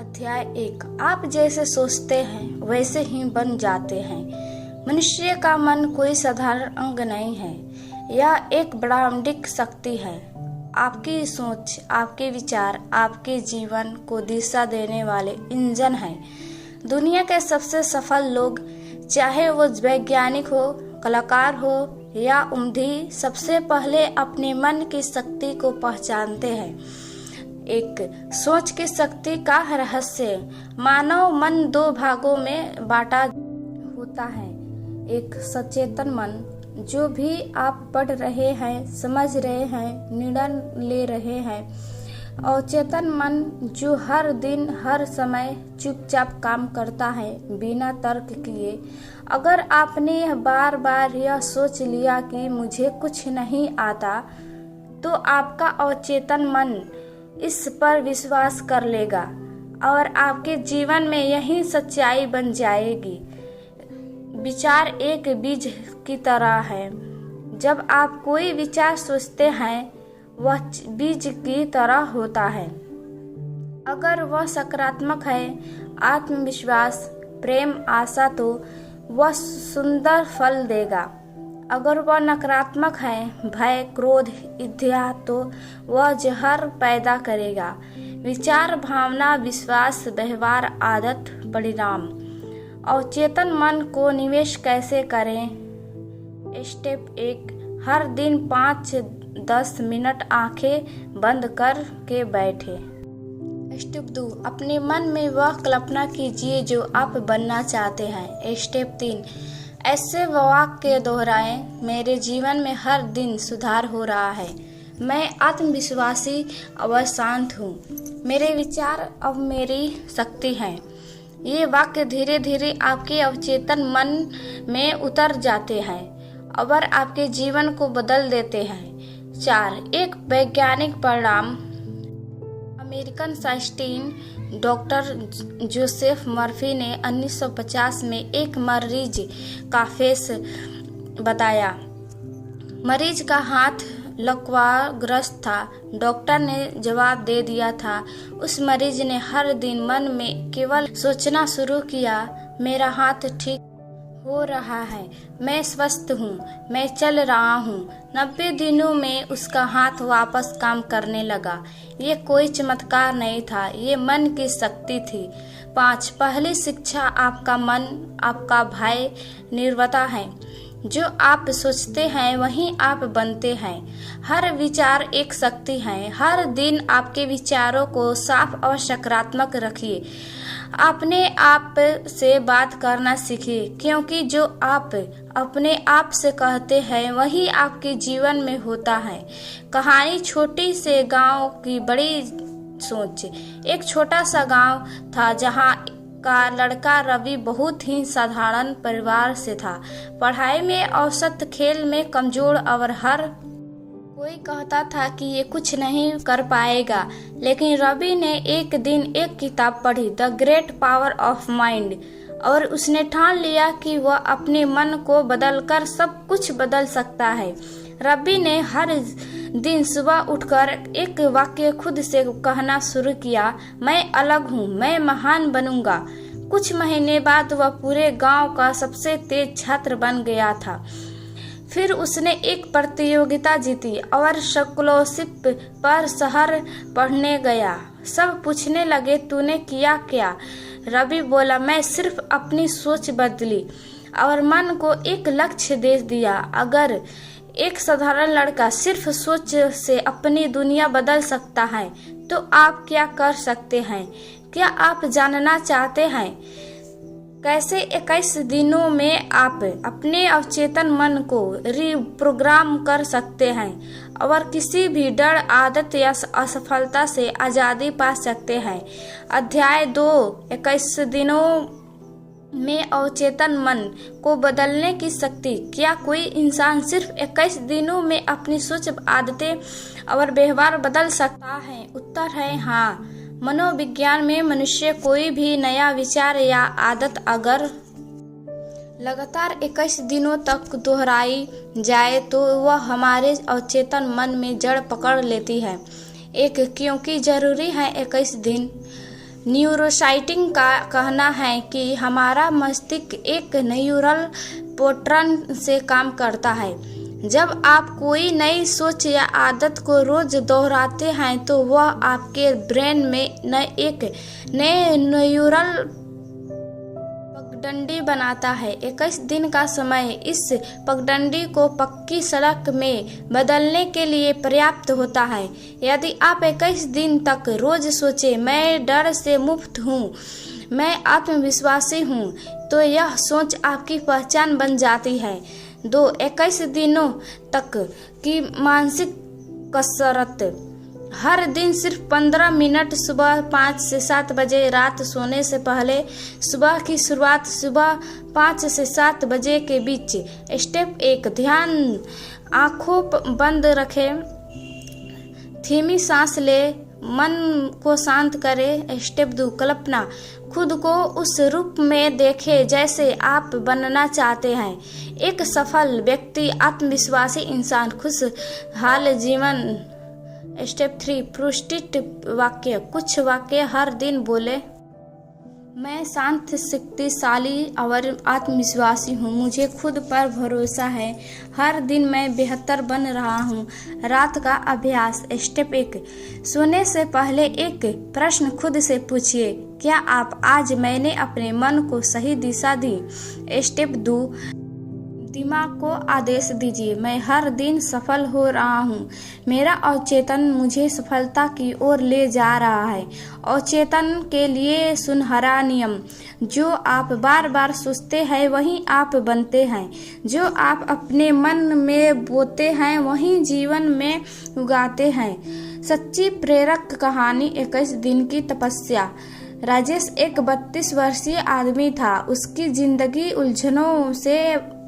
अध्याय 1। आप जैसे सोचते हैं वैसे ही बन जाते हैं। मनुष्य का मन कोई साधारण अंग नहीं है, यह एक ब्रह्मांडिक शक्ति है। आपकी सोच, आपके विचार, आपके जीवन को दिशा देने वाले इंजन हैं। दुनिया के सबसे सफल लोग, चाहे वो वैज्ञानिक हो, कलाकार हो या उम्मती, सबसे पहले अपने मन की शक्ति को पहचानते हैं। एक सोच की शक्ति का रहस्य। मानव मन दो भागों में बांटा होता है। एक सचेतन मन, जो भी आप पढ़ रहे हैं, समझ रहे हैं, निर्णय ले रहे हैं। अवचेतन मन, जो हर दिन हर समय चुपचाप काम करता है बिना तर्क किए। अगर आपने बार बार यह सोच लिया कि मुझे कुछ नहीं आता, तो आपका अवचेतन मन इस पर विश्वास कर लेगा और आपके जीवन में यही सच्चाई बन जाएगी। विचार एक बीज की तरह है। जब आप कोई विचार सोचते हैं, वह बीज की तरह होता है। अगर वह सकारात्मक है, आत्मविश्वास, प्रेम, आशा, तो वह सुंदर फल देगा। अगर वह नकारात्मक है, भय, क्रोध, ईर्ष्या, तो वह जहर पैदा करेगा। विचार, भावना, विश्वास, व्यवहार, आदत, परिणाम। अवचेतन मन को निवेश कैसे करें? स्टेप 1। हर दिन 5-10 मिनट आंखें बंद कर के बैठे। स्टेप 2। अपने मन में वह कल्पना कीजिए जो आप बनना चाहते हैं। स्टेप 3। ऐसे वाक्य दोहराएं, मेरे जीवन में हर दिन सुधार हो रहा है, मैं आत्मविश्वासी और शांत हूँ, मेरे विचार अब मेरी शक्ति हैं। ये वाक्य धीरे धीरे आपके अवचेतन मन में उतर जाते हैं और आपके जीवन को बदल देते हैं। 4। एक वैज्ञानिक परिणाम। American scientist doctor Joseph Murphy ने 1950 में एक मरीज का फेस बताया। मरीज का हाथ लकवाग्रस्त था। डॉक्टर ने जवाब दे दिया था। उस मरीज ने हर दिन मन में केवल सोचना शुरू किया, मेरा हाथ ठीक हो रहा है, मैं स्वस्थ हूँ, मैं चल रहा हूँ। 90 दिनों में उसका हाथ वापस काम करने लगा। ये कोई चमत्कार नहीं था, ये मन की शक्ति थी। 5। पहली शिक्षा, आपका मन आपका भय निर्भरता है। जो आप सोचते हैं वही आप बनते हैं। हर विचार एक शक्ति है। हर दिन आपके विचारों को साफ और सकारात्मक रखिए। अपने आप से बात करना सीखिए, क्योंकि जो आप अपने आप से कहते हैं वही आपके जीवन में होता है। कहानी, छोटी से गांव की बड़ी सोच। एक छोटा सा गांव था जहां का लड़का रवि बहुत ही साधारण परिवार से था। पढ़ाई में औसत, खेल में कमजोर और हर कोई कहता था कि ये कुछ नहीं कर पाएगा। लेकिन रवि ने एक दिन एक किताब पढ़ी, the great power of mind, और उसने ठान लिया कि वह अपने मन को बदलकर सब कुछ बदल सकता है। रवि ने हर दिन सुबह उठकर एक वाक्य खुद से कहना शुरू किया, मैं अलग हूँ, मैं महान बनूंगा। कुछ महीने बाद वह पूरे गांव का सबसे तेज छात्र बन गया था। फिर उसने एक प्रतियोगिता जीती और स्कॉलरशिप पर शहर पढ़ने गया। सब पूछने लगे, तूने किया क्या? रवि बोला, मैं सिर्फ अपनी सोच बदली और मन को एक लक्ष्य दे दिया। अगर एक साधारण लड़का सिर्फ सोच से अपनी दुनिया बदल सकता है, तो आप क्या कर सकते हैं? क्या आप जानना चाहते हैं कैसे 21 दिनों में आप अपने अवचेतन मन को रिप्रोग्राम कर सकते हैं और किसी भी डर, आदत या असफलता से आज़ादी पा सकते हैं? अध्याय 2। 21 दिनों में अवचेतन मन को बदलने की शक्ति। क्या कोई इंसान सिर्फ 21 दिनों में अपनी सोच, आदतें और व्यवहार बदल सकता है? उत्तर है हाँ। मनोविज्ञान में मनुष्य कोई भी नया विचार या आदत अगर लगातार 21 दिनों तक दोहराई जाए तो वह हमारे अवचेतन मन में जड़ पकड़ लेती है। क्योंकि जरूरी है 21 दिन न्यूरोसाइटिंग का कहना है कि हमारा मस्तिष्क एक न्यूरल पैटर्न से काम करता है। जब आप कोई नई सोच या आदत को रोज दोहराते हैं तो वह आपके ब्रेन में एक नए न्यूरल पगडंडी बनाता है। 21 दिन का समय इस पगडंडी को पक्की सड़क में बदलने के लिए पर्याप्त होता है। यदि आप 21 दिन तक रोज सोचें, मैं डर से मुक्त हूँ, मैं आत्मविश्वासी हूँ, तो यह सोच आपकी पहचान बन जाती है। 21 दिनों तक की मानसिक कसरत। हर दिन सिर्फ 15 मिनट, सुबह 5 से 7 बजे, रात सोने से पहले। सुबह की शुरुआत सुबह 5 से 7 बजे के बीच। स्टेप 1, ध्यान। आंखों बंद रखें, धीमी सांस ले, मन को शांत करें। स्टेप 2, कल्पना। खुद को उस रूप में देखें जैसे आप बनना चाहते हैं। एक सफल व्यक्ति, आत्मविश्वासी इंसान, खुशहाल जीवन। स्टेप 3, प्रोस्टिट वाक्य। कुछ वाक्य हर दिन बोले। मैं शांत, शक्तिशाली और आत्मविश्वासी हूँ। मुझे खुद पर भरोसा है। हर दिन मैं बेहतर बन रहा हूँ। रात का अभ्यास। स्टेप 1, सोने से पहले एक प्रश्न खुद से पूछिए, क्या आप आज मैंने अपने मन को सही दिशा दी? स्टेप 2, दिमाग को आदेश दीजिए, मैं हर दिन सफल हो रहा हूँ। मेरा अवचेतन मुझे सफलता की ओर ले जा रहा है। अवचेतन के लिए सुनहरा नियम। जो आप बार बार सोचते हैं वही आप बनते हैं। जो आप अपने मन में बोते हैं वही जीवन में उगाते हैं। सच्ची प्रेरक कहानी। 21 दिन की तपस्या। राजेश एक 32 वर्षीय आदमी था। उसकी जिंदगी उलझनों से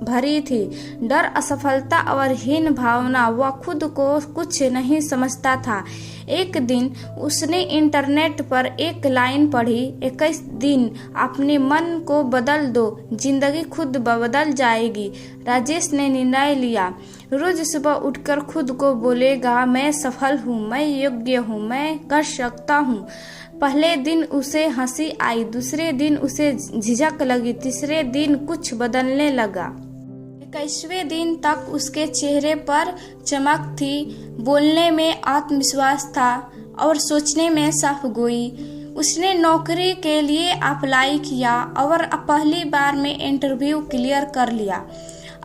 भरी थी। डर, असफलता और हीन भावना। वह खुद को कुछ नहीं समझता था। एक दिन उसने इंटरनेट पर एक लाइन पढ़ी, 21 दिन अपने मन को बदल दो, जिंदगी खुद बदल जाएगी। राजेश ने निर्णय लिया, रोज सुबह उठकर खुद को बोलेगा, मैं सफल हूँ, मैं योग्य हूँ, मैं कर सकता हूँ। पहले दिन उसे हंसी आई, दूसरे दिन उसे झिझक लगी, तीसरे दिन कुछ बदलने लगा। 21वें दिन तक उसके चेहरे पर चमक थी, बोलने में आत्मविश्वास था और सोचने में साफगोई। उसने नौकरी के लिए अप्लाई किया और पहली बार में इंटरव्यू क्लियर कर लिया।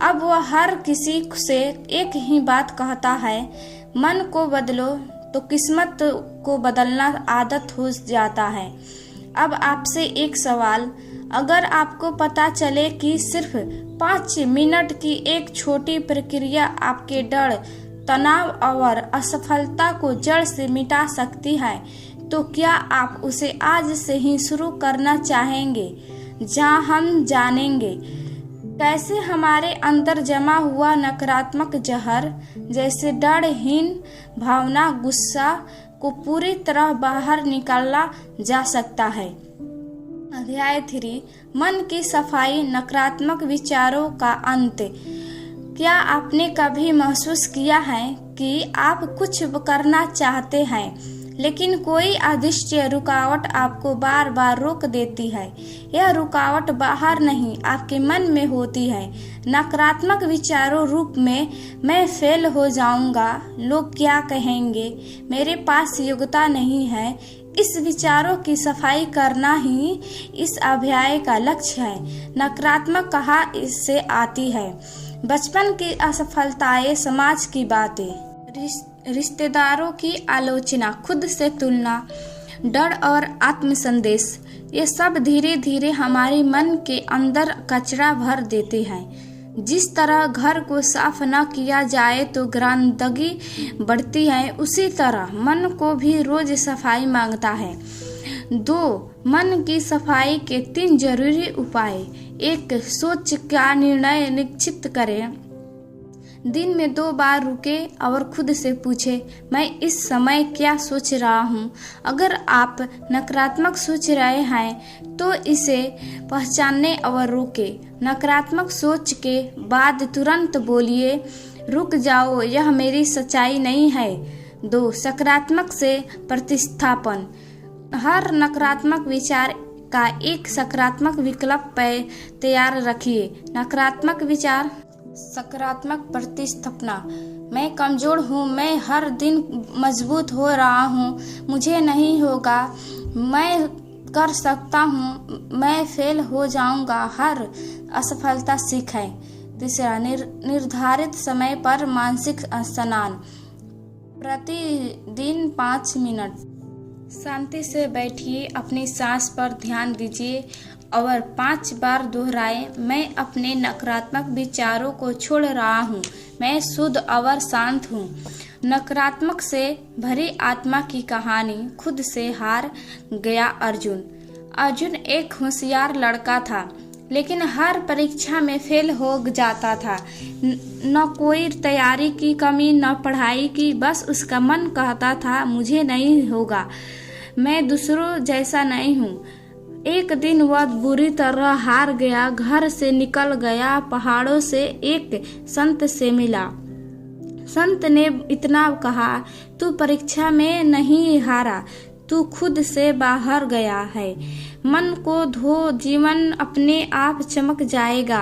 अब वह हर किसी से एक ही बात कहता है, मन को बदलो तो किस्मत को बदलना आदत हो जाता है। अब आपसे एक सवाल, अगर आपको पता चले कि सिर्फ 5 मिनट की एक छोटी प्रक्रिया आपके डर, तनाव और असफलता को जड़ से मिटा सकती है, तो क्या आप उसे आज से ही शुरू करना चाहेंगे? जहां हम जानेंगे कैसे हमारे अंदर जमा हुआ नकारात्मक जहर जैसे डर, हीन भावना, गुस्सा को पूरी तरह बाहर निकाला जा सकता है। अध्याय 3, मन की सफाई, नकारात्मक विचारों का अंत। क्या आपने कभी महसूस किया है कि आप कुछ करना चाहते हैं लेकिन कोई अदृश्य रुकावट आपको बार बार रोक देती है? यह रुकावट बाहर नहीं, आपके मन में होती है। नकारात्मक विचारों रूप में, मैं फेल हो जाऊंगा, लोग क्या कहेंगे, मेरे पास योग्यता नहीं है। इस विचारों की सफाई करना ही इस अध्याय का लक्ष्य है। नकारात्मक कहाँ इससे आती है? बचपन की असफलताएं, समाज की बातें, रिश्तेदारों की आलोचना, खुद से तुलना, डर और आत्मसंदेश, ये सब धीरे धीरे हमारे मन के अंदर कचरा भर देते हैं। जिस तरह घर को साफ न किया जाए तो गंदगी बढ़ती है, उसी तरह मन को भी रोज सफाई मांगता है। 2, मन की सफाई के 3 जरूरी उपाय। 1, सोच का निर्णय निश्चित करें। दिन में 2 बार रुके और खुद से पूछे, मैं इस समय क्या सोच रहा हूँ? अगर आप नकारात्मक सोच रहे हैं तो इसे पहचानने और रोके। नकारात्मक सोच के बाद तुरंत बोलिए, रुक जाओ, यह मेरी सच्चाई नहीं है। 2, सकारात्मक से प्रतिस्थापन। हर नकारात्मक विचार का एक सकारात्मक विकल्प तैयार रखिए। नकारात्मक विचार, सकारात्मक प्रतिस्थापना। मैं कमजोर हूँ, मैं हर दिन मजबूत हो रहा हूँ, मुझे नहीं होगा, मैं कर सकता हूँ, मैं फेल हो जाऊंगा। हर असफलता सीख है। तीसरा, निर्धारित समय पर मानसिक स्नान। प्रतिदिन 5 मिनट शांति से बैठिए, अपनी सांस पर ध्यान दीजिए और 5 बार दोहराएं, मैं अपने नकारात्मक विचारों को छोड़ रहा हूँ, मैं शुद्ध और शांत हूँ। नकारात्मक से भरी आत्मा की कहानी। खुद से हार गया अर्जुन। अर्जुन एक होशियार लड़का था, लेकिन हर परीक्षा में फेल हो जाता था। न कोई तैयारी की कमी, न पढ़ाई की, बस उसका मन कहता था मुझे नहीं होगा, मैं दूसरों जैसा नहीं हूँ। एक दिन वह बुरी तरह हार गया, घर से निकल गया, पहाड़ों से एक संत से मिला। संत ने इतना कहा, तू परीक्षा में नहीं हारा, तू खुद से बाहर गया है। मन को धो, जीवन अपने आप चमक जाएगा।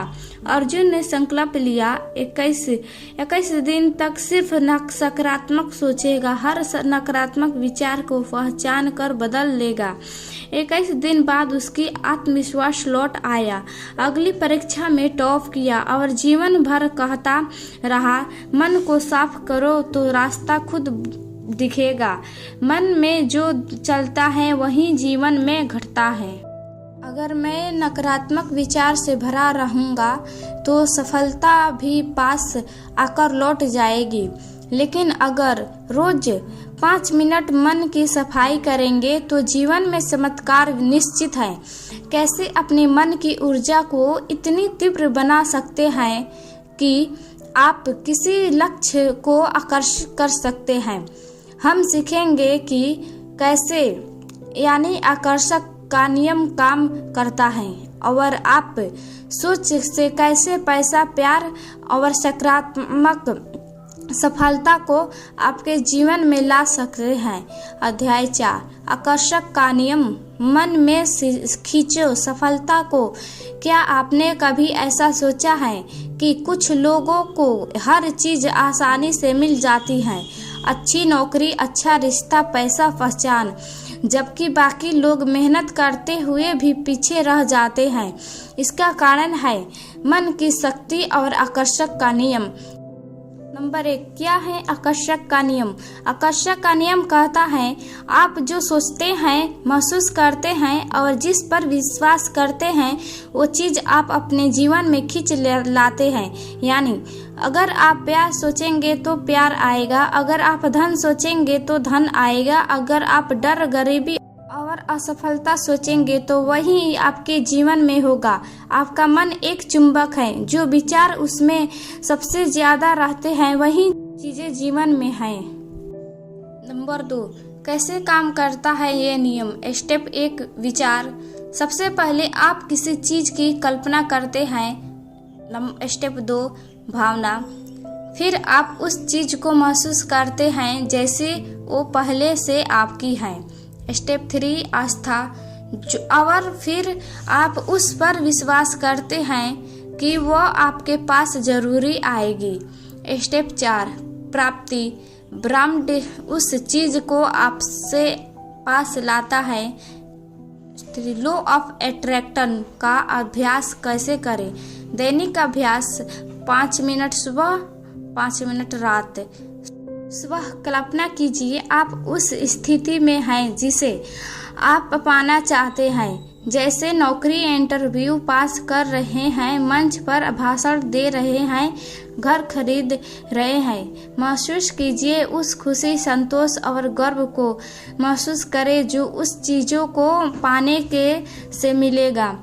अर्जुन ने संकल्प लिया, 21 दिन तक सिर्फ सकारात्मक सोचेगा, हर नकारात्मक विचार को पहचान कर बदल लेगा। 21 दिन बाद उसकी आत्मविश्वास लौट आया। अगली परीक्षा में टॉप किया और जीवन भर कहता रहा, मन को साफ करो तो रास्ता खुद दिखेगा। मन में जो चलता है वही जीवन में घटता है। अगर मैं नकारात्मक विचार से भरा रहूंगा तो सफलता भी पास आकर लौट जाएगी, लेकिन अगर रोज 5 मिनट मन की सफाई करेंगे तो जीवन में चमत्कार निश्चित है। कैसे अपने मन की ऊर्जा को इतनी तीव्र बना सकते हैं कि आप किसी लक्ष्य को आकर्षित कर सकते हैं। हम सीखेंगे कि कैसे यानी आकर्षक का नियम काम करता है और आप सोच से कैसे पैसा, प्यार और सकारात्मक सफलता को आपके जीवन में ला सकते हैं। अध्याय 4, आकर्षक का नियम। मन में खींचो सफलता को। क्या आपने कभी ऐसा सोचा है कि कुछ लोगों को हर चीज आसानी से मिल जाती है? अच्छी नौकरी, अच्छा रिश्ता, पैसा, पहचान, जबकि बाकी लोग मेहनत करते हुए भी पीछे रह जाते हैं। इसका कारण है मन की शक्ति और आकर्षक का नियम। नंबर 1, क्या है आकर्षक का नियम? आकर्षक का नियम कहता है, आप जो सोचते हैं, महसूस करते हैं और जिस पर विश्वास करते हैं वो चीज आप अपने जीवन में खींच लाते हैं। यानी अगर आप प्यार सोचेंगे तो प्यार आएगा, अगर आप धन सोचेंगे तो धन आएगा, अगर आप डर, गरीबी और असफलता सोचेंगे तो वही आपके जीवन में होगा। आपका मन एक चुंबक है, जो विचार उसमें सबसे ज्यादा रहते हैं वही चीजें जीवन में हैं। नंबर 2, कैसे काम करता है ये नियम? स्टेप 1, विचार। सबसे पहले आप किसी चीज की कल्पना करते हैं। स्टेप 2, भावना। फिर आप उस चीज को महसूस करते हैं जैसे वो पहले से आपकी है। स्टेप 3, आस्था। और फिर आप उस पर विश्वास करते हैं कि वो आपके पास जरूरी आएगी। स्टेप 4, प्राप्ति। ब्रह्मांड उस चीज को आपसे पास लाता है। लॉ ऑफ अट्रैक्शन का अभ्यास कैसे करें? दैनिक अभ्यास 5 मिनट सुबह, 5 मिनट रात। सुबह कल्पना कीजिए आप उस स्थिति में हैं जिसे आप पाना चाहते हैं, जैसे नौकरी, इंटरव्यू पास कर रहे हैं, मंच पर भाषण दे रहे हैं, घर खरीद रहे हैं। महसूस कीजिए उस खुशी, संतोष और गर्व को महसूस करें जो उस चीजों को पाने के से मिलेगा।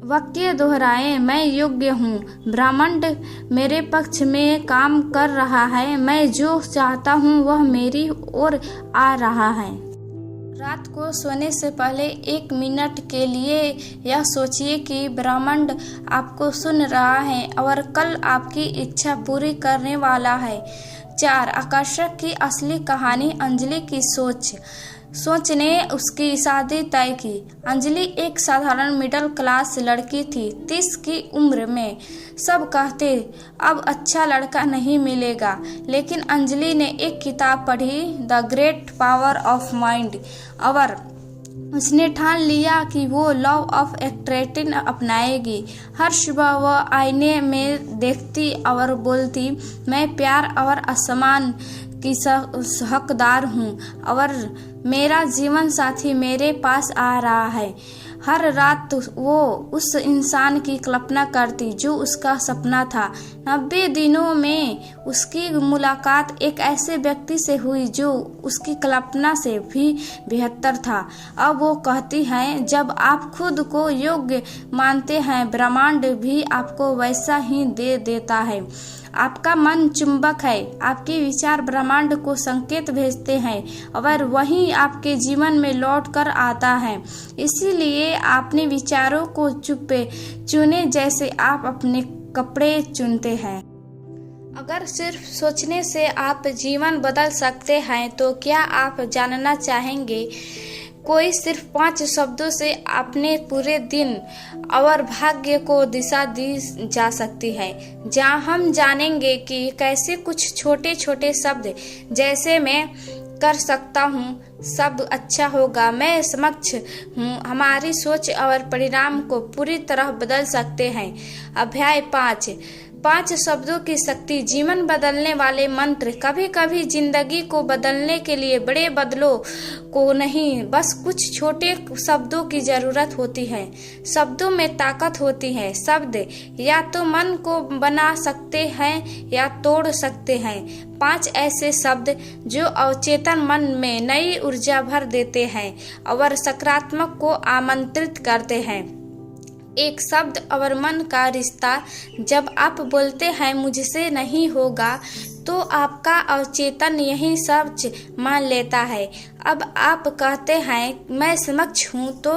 वाक्य दोहराएं, मैं योग्य हूँ, ब्रह्मांड मेरे पक्ष में काम कर रहा है, मैं जो चाहता हूँ वह मेरी ओर आ रहा है। रात को सोने से पहले 1 मिनट के लिए यह सोचिए कि ब्रह्मांड आपको सुन रहा है और कल आपकी इच्छा पूरी करने वाला है। 4, आकर्षक की असली कहानी। अंजलि की सोच। सोच ने उसकी शादी तय की। अंजलि एक साधारण मिडिल क्लास लड़की थी, 30 की उम्र में। सब कहते अब अच्छा लड़का नहीं मिलेगा, लेकिन अंजलि ने एक किताब पढ़ी, the great power of mind, और उसने ठान लिया कि वो लॉ ऑफ अट्रैक्शन अपनाएगी। हर सुबह वह आईने में देखती और बोलती, मैं प्यार और सम्मान की हकदार हूँ और मेरा जीवन साथी मेरे पास आ रहा है। हर रात वो उस इंसान की कल्पना करती जो उसका सपना था। 90 दिनों में उसकी मुलाकात एक ऐसे व्यक्ति से हुई जो उसकी कल्पना से भी बेहतर था। अब वो कहती है, जब आप खुद को योग्य मानते हैं, ब्रह्मांड भी आपको वैसा ही दे देता है। आपका मन चुंबक है, आपके विचार ब्रह्मांड को संकेत भेजते हैं और वही आपके जीवन में लौट कर आता है। इसीलिए अपने विचारों को चुने जैसे आप अपने कपड़े चुनते हैं। अगर सिर्फ सोचने से आप जीवन बदल सकते हैं तो क्या आप जानना चाहेंगे? कोई सिर्फ 5 शब्दों से अपने पूरे दिन और भाग्य को दिशा दी जा सकती है। जहाँ हम जानेंगे कि कैसे कुछ छोटे छोटे शब्द, जैसे मैं कर सकता हूँ, सब अच्छा होगा, मैं समक्ष हूँ, हमारी सोच और परिणाम को पूरी तरह बदल सकते हैं। अध्याय 5 शब्दों की शक्ति। जीवन बदलने वाले मंत्र। कभी कभी जिंदगी को बदलने के लिए बड़े बदलों को नहीं, बस कुछ छोटे शब्दों की जरूरत होती है। शब्दों में ताकत होती है। शब्द या तो मन को बना सकते हैं या तोड़ सकते हैं। 5 ऐसे शब्द जो अवचेतन मन में नई ऊर्जा भर देते हैं और सकारात्मक को आमंत्रित करते हैं। एक शब्द और मन का रिश्ता। जब आप बोलते हैं मुझसे नहीं होगा, तो आपका अवचेतन यही सच मान लेता है। अब आप कहते हैं मैं समक्ष हूँ, तो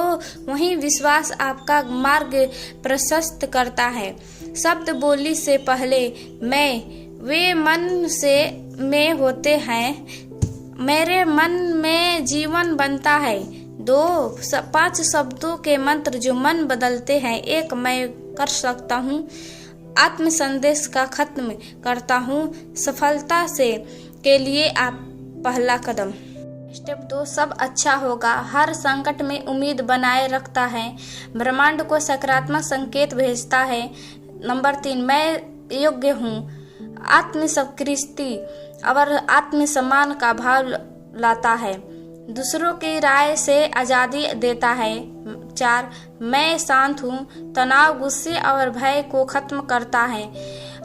वही विश्वास आपका मार्ग प्रशस्त करता है। शब्द बोली से पहले मैं, वे मन से में होते हैं, मेरे मन में जीवन बनता है। 5 शब्दों के मंत्र जो मन बदलते हैं। 1 मैं कर सकता हूँ, आत्म संदेश का खत्म करता हूँ, सफलता से के लिए आप पहला कदम। स्टेप 2 सब अच्छा होगा, हर संकट में उम्मीद बनाए रखता है, ब्रह्मांड को सकारात्मक संकेत भेजता है। नंबर 3 मैं योग्य हूँ, आत्मस्वीकृति और आत्मसम्मान का भाव लाता है, दूसरों की राय से आज़ादी देता है। 4 मैं शांत हूँ, तनाव, गुस्से और भय को खत्म करता है,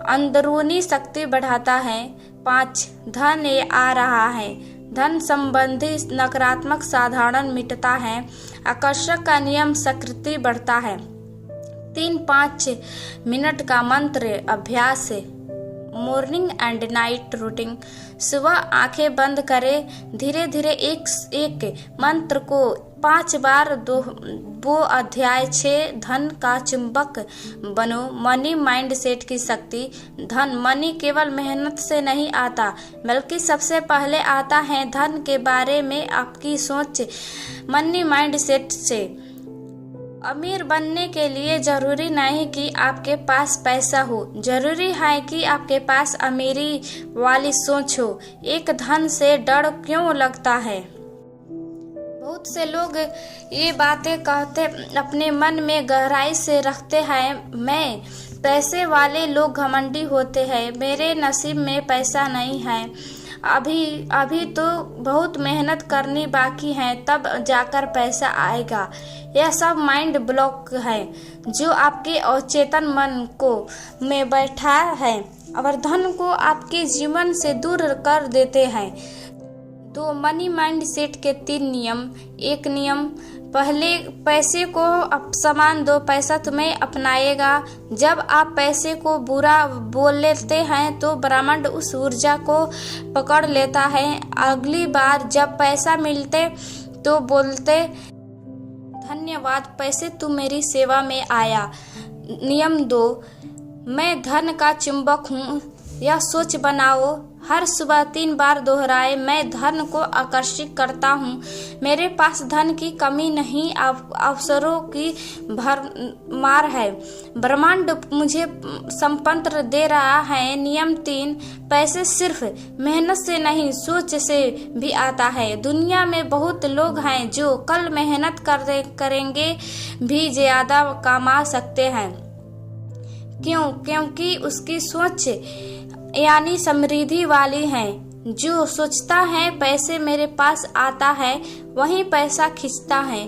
अंदरूनी शक्ति बढ़ाता है। 5 धन आ रहा है, धन संबंधी नकारात्मक साधारण मिटता है, आकर्षक का नियम सक्रिय बढ़ता है। 3-5 मिनट का मंत्र अभ्यास। Morning and night routine. सुबह आंखें बंद करें, धीरे धीरे एक मंत्र को 5 बार वो अध्याय 6 धन का चुंबक बनो। मनी माइंड सेट की शक्ति। धन मनी केवल मेहनत से नहीं आता, बल्कि सबसे पहले आता है धन के बारे में आपकी सोच, मनी माइंड सेट से। अमीर बनने के लिए जरूरी नहीं कि आपके पास पैसा हो, जरूरी है कि आपके पास अमीरी वाली सोच हो। एक धन से डर क्यों लगता है? बहुत से लोग ये बातें कहते अपने मन में गहराई से रखते हैं। मैं पैसे वाले लोग घमंडी होते हैं, मेरे नसीब में पैसा नहीं है, अभी तो बहुत मेहनत करनी बाकी है, तब जाकर पैसा आएगा। यह सब माइंड ब्लॉक है जो आपके अवचेतन मन को में बैठा है और धन को आपके जीवन से दूर कर देते हैं। 2 मनी माइंड सेट के 3 नियम। 1 नियम, पहले पैसे को सम्मान दो, पैसा तुम्हें अपनाएगा। जब आप पैसे को बुरा बोल लेते हैं तो ब्रह्मांड उस ऊर्जा को पकड़ लेता है। अगली बार जब पैसा मिलते तो बोलते धन्यवाद, पैसे तू मेरी सेवा में आया। नियम 2, मैं धन का चुंबक हूँ, यह सोच बनाओ। हर सुबह 3 बार दोहराए, मैं धन को आकर्षित करता हूँ। मेरे पास धन की कमी नहीं, अवसरों की भरमार है। ब्रह्मांड मुझे संपत्ति दे रहा है। नियम 3, पैसे सिर्फ मेहनत से नहीं, सोच से भी आता है। दुनिया में बहुत लोग हैं जो कल मेहनत करेंगे भी ज्यादा कमा सकते हैं। क्यों? क्योंकि उसकी सोच यानी समृद्धि वाली है। जो सोचता है पैसे मेरे पास आता है, वही पैसा खींचता है।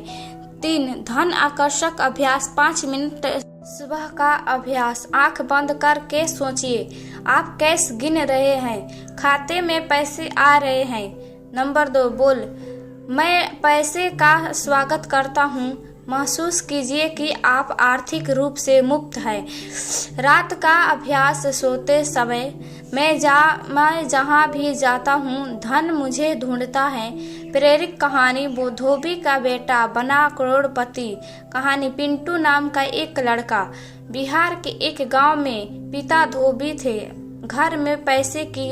3, धन आकर्षक अभ्यास 5 मिनट सुबह का अभ्यास। आंख बंद करके सोचिए, आप कैश गिन रहे हैं, खाते में पैसे आ रहे हैं। नंबर 2, बोल, मैं पैसे का स्वागत करता हूँ। महसूस कीजिए कि आप आर्थिक रूप से मुक्त हैं। रात का अभ्यास, सोते समय, मैं जहाँ भी जाता हूँ धन मुझे ढूंढता है। प्रेरक कहानी, धोबी का बेटा बना करोड़पति। कहानी, पिंटू नाम का एक लड़का। बिहार के एक गांव में पिता धोबी थे। घर में पैसे की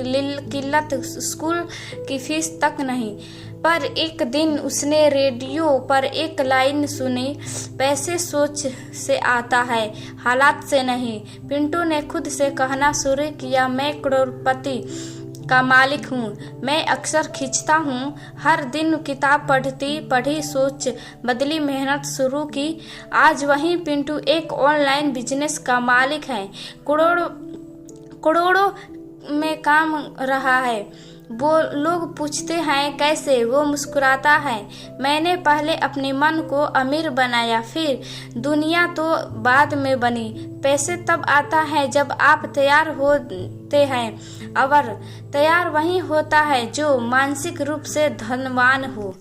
किल्लत, स्कूल की फीस तक नहीं। पर एक दिन उसने रेडियो पर एक लाइन सुनी, पैसे सोच से आता है, हालात से नहीं। पिंटू ने खुद से कहना शुरू किया, मैं करोड़पति का मालिक हूँ। मैं अक्सर खींचता हूँ। हर दिन किताब पढ़ी, सोच बदली, मेहनत शुरू की। आज वही पिंटू एक ऑनलाइन बिजनेस का मालिक है। करोड़ों में काम रहा है। वो लोग पूछते हैं कैसे, वो मुस्कुराता है, मैंने पहले अपने मन को अमीर बनाया, फिर दुनिया तो बाद में बनी। पैसे तब आता है जब आप तैयार होते हैं, और तैयार वही होता है जो मानसिक रूप से धनवान हो।